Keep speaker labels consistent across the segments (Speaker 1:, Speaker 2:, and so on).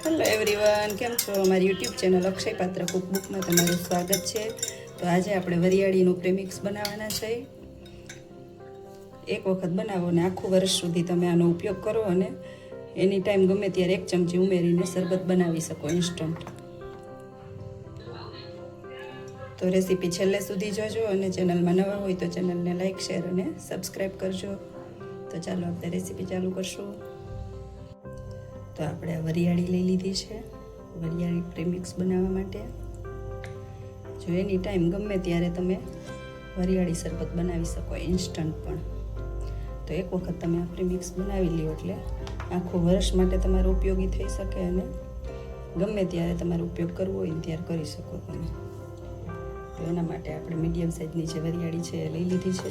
Speaker 1: Hello everyone, કેમ છો? અમારી યુટ્યુબ ચેનલ અક્ષય પાત્ર કુકબુકમાં તમારું સ્વાગત છે. તો આજે આપણે વરિયાળીનું પ્રેમિક્સ બનાવવાના છે. એક વખત બનાવો અને આખું વર્ષ સુધી તમે આનો ઉપયોગ કરો અને એની ટાઈમ ગમે ત્યારે એક ચમચી ઉમેરીને શરબત બનાવી શકો ઇન્સ્ટન્ટ. તો રેસીપી છેલ્લે સુધી જોજો અને ચેનલમાં નવા હોય તો ચેનલને લાઇક, શેર અને સબસ્ક્રાઈબ કરજો. તો ચાલો આપણે રેસીપી ચાલુ કરશું. તો આપણે આ વરિયાળી લઈ લીધી છે વરિયાળી પ્રેમિક્સ બનાવવા માટે. જો એની ટાઈમ ગમે ત્યારે તમે વરિયાળી શરબત બનાવી શકો ઇન્સ્ટન્ટ પણ. તો એક વખત તમે આ પ્રેમિક્સ બનાવી લ્યો એટલે આખું વર્ષ માટે તમારો ઉપયોગી થઈ શકે અને ગમે ત્યારે તમારો ઉપયોગ કરવો હોય ને ત્યારે કરી શકો તમે. તો એના માટે આપણે મીડિયમ સાઇઝની જે વરિયાળી છે એ લઈ લીધી છે.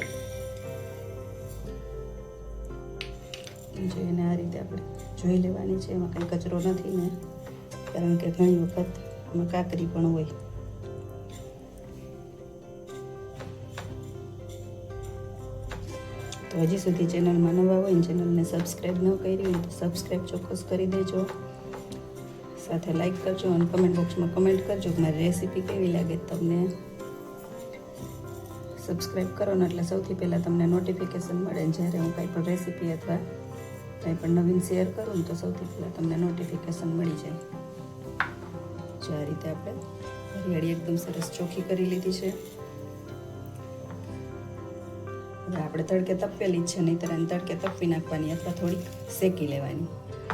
Speaker 1: જો એને આ રીતે આપણે જોઈ લેવાની છે, એમાં કંઈ કચરો નથી ને, કારણ કે ઘણી વખત એમાં કાકરી પણ હોય. તો હજી સુધી ચેનલમાં નવા હોય ને ચેનલને સબસ્ક્રાઈબ ન કરી હોય તો સબસ્ક્રાઈબ ચોક્કસ કરી દેજો. સાથે લાઈક કરજો અને કમેન્ટ બોક્સમાં કમેન્ટ કરજો કે મારી રેસીપી કેવી લાગે તમને. સબસ્ક્રાઈબ કરો ને એટલે સૌથી પહેલાં તમને નોટિફિકેશન મળે ને જ્યારે હું કંઈ પણ રેસીપી અથવા કંઈ પણ નવીન શેર કરું ને તો સૌથી પહેલાં તમને નોટિફિકેશન મળી જાય. જો આ રીતે આપણે વરિયાળી એકદમ સરસ ચોખ્ખી કરી લીધી છે. હવે આપણે તડકે તપેલી જ છે, નહીંતર એને તડકે તપવી નાખવાની અથવા થોડીક શેકી લેવાની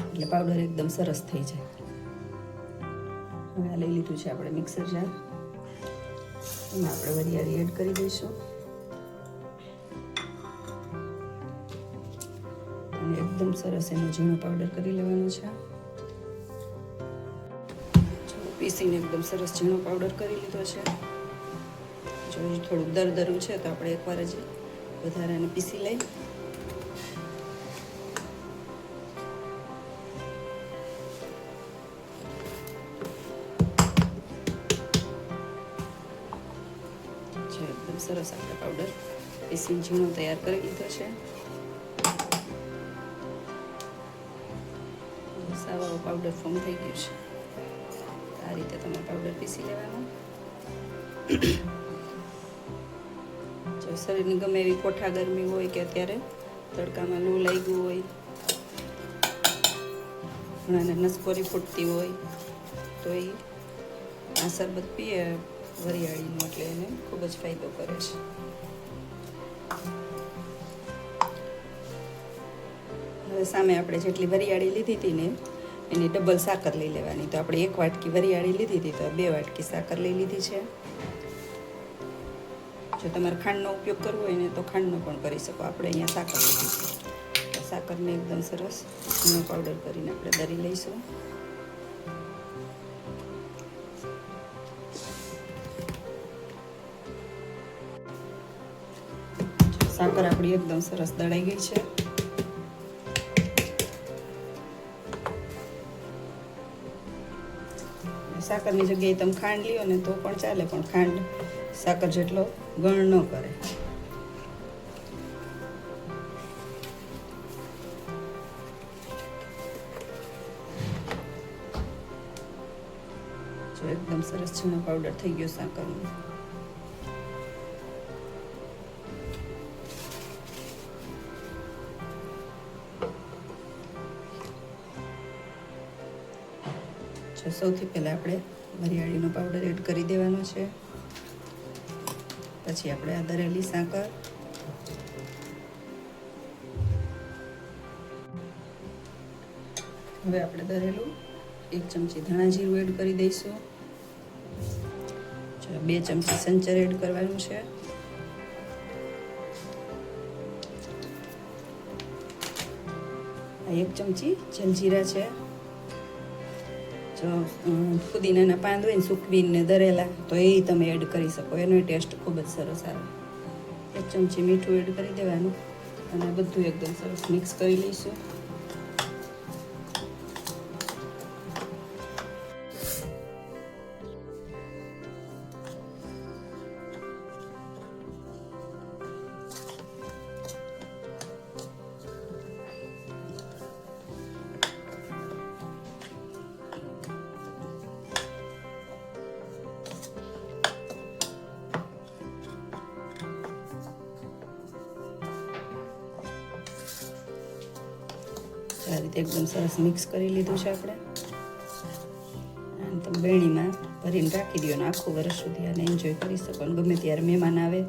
Speaker 1: એટલે પાવડર એકદમ સરસ થઈ જાય. હવે આ લઈ લીધું છે આપણે મિક્સર જાર. એમાં આપણે વરિયાળી એડ કરી દઈશું અને એકદમ સરસ એનો ઝીણો પાવડર કરી લેવાનો છે. પીસીને એકદમ સરસ ઝીણો પાવડર કરી લીધો છે. જો થોડુંક દરદરું છે તો આપણે એકવાર જ વધારે એને પીસી લઈ. એકદમ સરસ આપણે પાવડર પીસીને ઝીણો તૈયાર કરી લીધો છે. સારો પાવડર ફોર્મ થઈ ગયું છે. આ રીતે તમે પાવડર પીસી લેવાનો. જો શરીરની ગમે એવી કોઠા ગરમી હોય કે અત્યારે તડકામાં લૂ લાગ્યું હોય, ઘણાને નસકોરી ફૂટતી હોય તો એ આ શરબત પીએ વરિયાળીનું એટલે એને ખૂબ જ ફાયદો કરે છે. હવે સામે આપણે જેટલી વરિયાળી લીધી હતી ને એની ડબલ સાકર લઈ લેવાની. તો આપણે 1 વાટકી વરિયાળી લીધી હતી તો 2 વાટકી સાકર લઈ લીધી છે. જો તમારે ખાંડનો ઉપયોગ કરવો હોય ને તો ખાંડનો પણ કરી શકો. આપણે અહીંયા સાકર લીધી છે તો સાકરને એકદમ સરસ ઝીણો પાવડર કરીને આપણે દરી લઈશું. સાકર આપણી એકદમ સરસ દળાઈ ગઈ છે. સાકરની જગ્યાએ તમે ખાંડ લ્યો ને તો પણ ચાલે, પણ ખાંડ સાકર જેટલો ગણ ન કરે. જો એકદમ સરસ ઝીણો પાવડર થઈ ગયો સાકરનો. સૌથી પહેલાં આપણે વરિયાળીનો પાવડર એડ કરી દેવાનો છે. પછી આપણે આ દરેલી સાકર, હવે આપણે દરેલું 1 ચમચી ધાણા જીરું એડ કરી દઈશું. 2 ચમચી સંચર એડ કરવાનું છે. આ 1 ચમચી જલજીરા છે. જો ફુદીનાના પાન હોય ને સૂકવીને દરેલા તો એ તમે એડ કરી શકો, એનો ટેસ્ટ ખૂબ જ સરસ આવે. 1 ચમચી મીઠું એડ કરી દેવાનું અને બધું એકદમ સરસ મિક્સ કરી લઈશું. આ રીતે એકદમ સરસ મિક્સ કરી લીધું છે આપણે. અને તમે બેણીમાં ભરીને રાખી દો અને આખું વર્ષ સુધી આને એન્જોય કરી શકો. અને ગમે ત્યારે મહેમાન આવે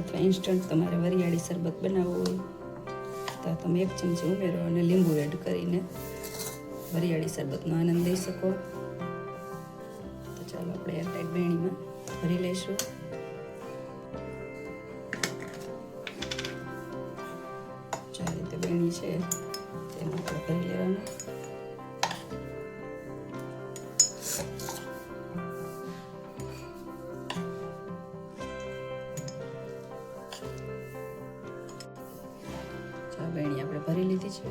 Speaker 1: અથવા ઇન્સ્ટન્ટ તમારે વરિયાળી શરબત બનાવવું હોય તો તમે 1 ચમચી ઉમેરો અને લીંબુ એડ કરીને વરિયાળી શરબતનો આનંદ લઈ શકો. તો ચાલો આપણે એરટાઈટ બેણીમાં ભરી લઈશું. આ રીતે બેણી છે તેમાં આપણે ભરી લેવાનું. બેણી આપણે ભરી લીધી છે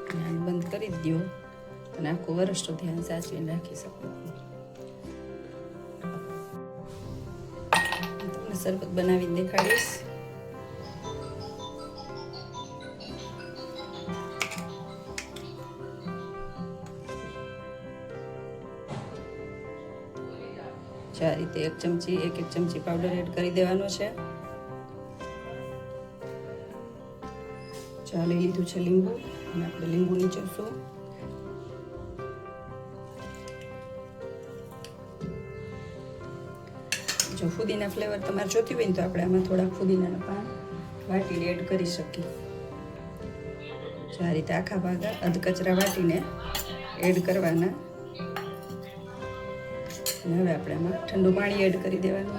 Speaker 1: અને આને બંધ કરી દો અને આખું વર્ષ સુધી આને સાચવીને રાખી શકો. તમને શરબત બનાવીને દેખાડીશ. આ રીતે 1 ચમચી પાવડર એડ કરી દેવાનો છે. ચા લઈ લીધું છે લીંબુ અને આપણે લીંબુ નીચોવશું. જો ફુદીના ફ્લેવર તમારે જોતી હોય ને તો આપણે આમાં થોડા ફુદીનાના પાન વાટીને એડ કરી શકીએ. આ રીતે આખા ભાગા અધકચરા વાટીને એડ કરવાના. અને હવે આપણે આમાં ઠંડુ પાણી એડ કરી દેવાનું.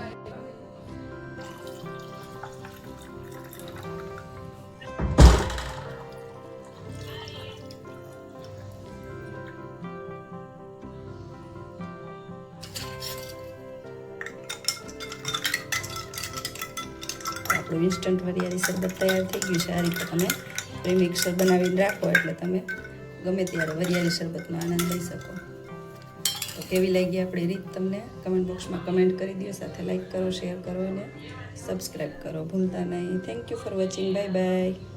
Speaker 1: આપણું ઇન્સ્ટન્ટ વરિયાળી શરબત તૈયાર થઈ ગયું છે. આ રીતે તમે પ્રીમિક્સર બનાવીને રાખો એટલે તમે ગમે ત્યારે વરિયાળી શરબતનો આનંદ લઈ શકો. તો કેવી લાગી આપણી રીત તમને કમેન્ટ બોક્સમાં કમેન્ટ કરી દો. સાથે લાઈક કરો, શેર કરો અને સબસ્ક્રાઈબ કરો ભૂલતા નહીં. Thank you for watching. Bye bye.